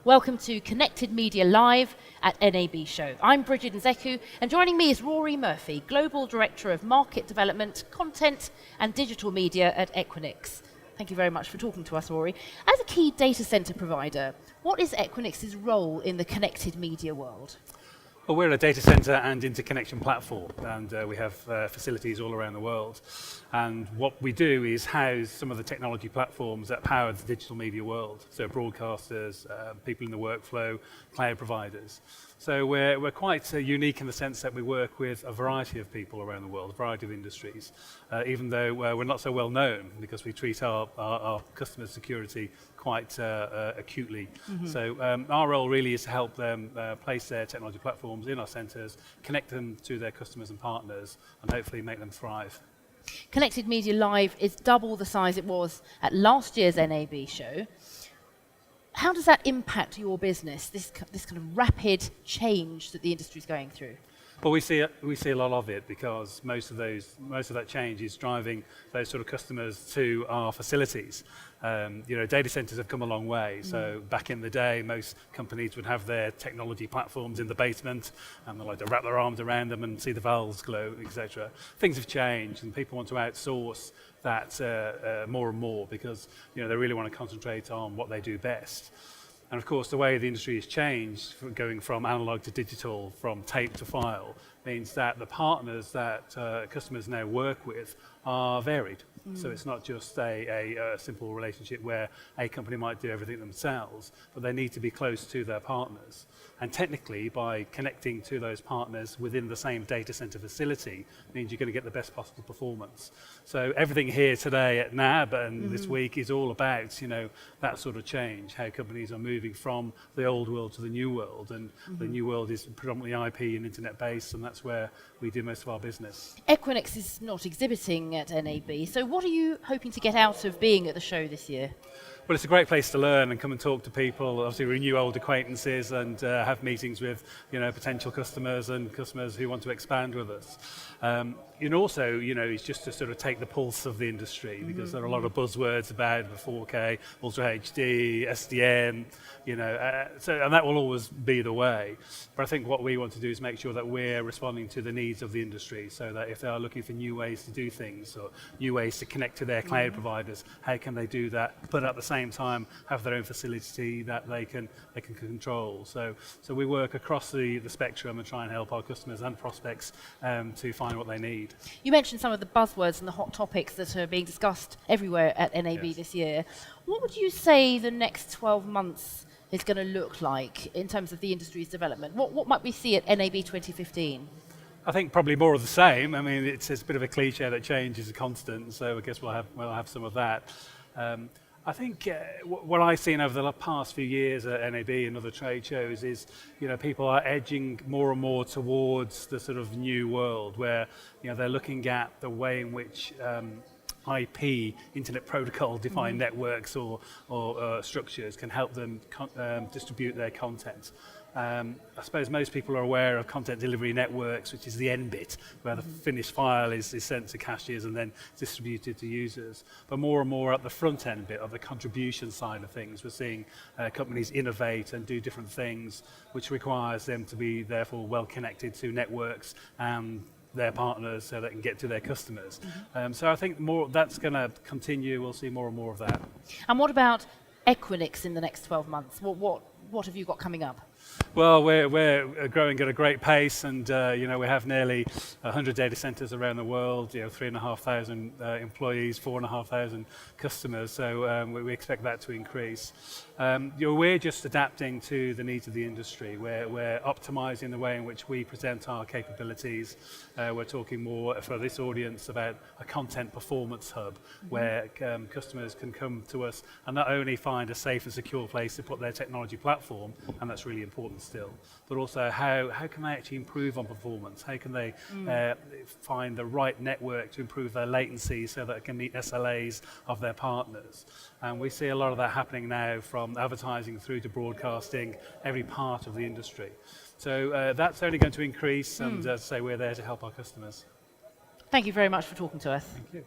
Welcome to Connected Media Live at NAB Show. I'm Bridget Nzeku, and joining me is Rory Murphy, Global Director of Market Development, Content and Digital Media at Equinix. Thank you very much for talking to us, Rory. As a key data center provider, what is Equinix's role in the connected media world? Well, we're a data center and interconnection platform, and we have facilities all around the world. And what we do is house some of the technology platforms that power the digital media world. So broadcasters, people in the workflow, cloud providers. So we're quite unique in the sense that we work with a variety of people around the world, a variety of industries, even though we're not so well known because we treat our customer security quite acutely. Mm-hmm. So our role really is to help them place their technology platforms in our centers, connect them to their customers and partners, and hopefully make them thrive. Connected Media Live is double the size it was at last year's NAB show. How does that impact your business, this kind of rapid change that the industry is going through? Well, we see a lot of it because most of that change is driving those sort of customers to our facilities. Data centers have come a long way. So back in the day, most companies would have their technology platforms in the basement, and they like to wrap their arms around them and see the valves glow, etc. Things have changed, and people want to outsource that more and more because they really want to concentrate on what they do best. And of course, the way the industry has changed, going from analog to digital, from tape to file, means that the partners that customers now work with are varied. So it's not just a simple relationship where a company might do everything themselves, but they need to be close to their partners. And technically, by connecting to those partners within the same data center facility, means you're going to get the best possible performance. So everything here today at NAB and this week is all about, that sort of change, how companies are moving from the old world to the new world. And the new world is predominantly IP and internet based, and that's where we do most of our business. Equinix is not exhibiting at NAB, so what are you hoping to get out of being at the show this year? Well, it's a great place to learn and come and talk to people, obviously renew old acquaintances and have meetings with potential customers and customers who want to expand with us. And also, it's just to sort of take the pulse of the industry because there are a lot of buzzwords about 4K, Ultra HD, SDN, and that will always be the way. But I think what we want to do is make sure that we're responding to the needs of the industry so that if they are looking for new ways to do things or new ways to connect to their cloud providers, how can they do that, but at the same time have their own facility that they can control. So we work across the spectrum and try and help our customers and prospects to find what they need. You mentioned some of the buzzwords and the hot topics that are being discussed everywhere at NAB this year. What would you say the next 12 months is going to look like in terms of the industry's development? What might we see at NAB 2015? I think probably more of the same. I mean, it's a bit of a cliche that change is a constant, so I guess we'll have some of that. I think what I've seen over the past few years at NAB and other trade shows is, people are edging more and more towards the sort of new world where, they're looking at the way in which IP, Internet Protocol defined networks or structures can help them distribute their content. I suppose most people are aware of content delivery networks, which is the end bit, where the finished file is sent to caches and then distributed to users. But more and more at the front end bit of the contribution side of things, we're seeing companies innovate and do different things, which requires them to be therefore well connected to networks and their partners so they can get to their customers. So I think that's going to continue. We'll see more and more of that. And what about Equinix in the next 12 months? What have you got coming up? Well, we're growing at a great pace, and we have nearly 100 data centers around the world. 3,500 employees, 4,500 customers. So we expect that to increase. We're just adapting to the needs of the industry. We're optimizing the way in which we present our capabilities. We're talking more for this audience about a content performance hub, where customers can come to us and not only find a safe and secure place to put their technology platform, and that's really important still, but also how can they actually improve on performance? How can they find the right network to improve their latency so that it can meet SLAs of their partners? And we see a lot of that happening now from advertising through to broadcasting, every part of the industry. So that's only going to increase, and as I say, we're there to help our customers. Thank you very much for talking to us. Thank you.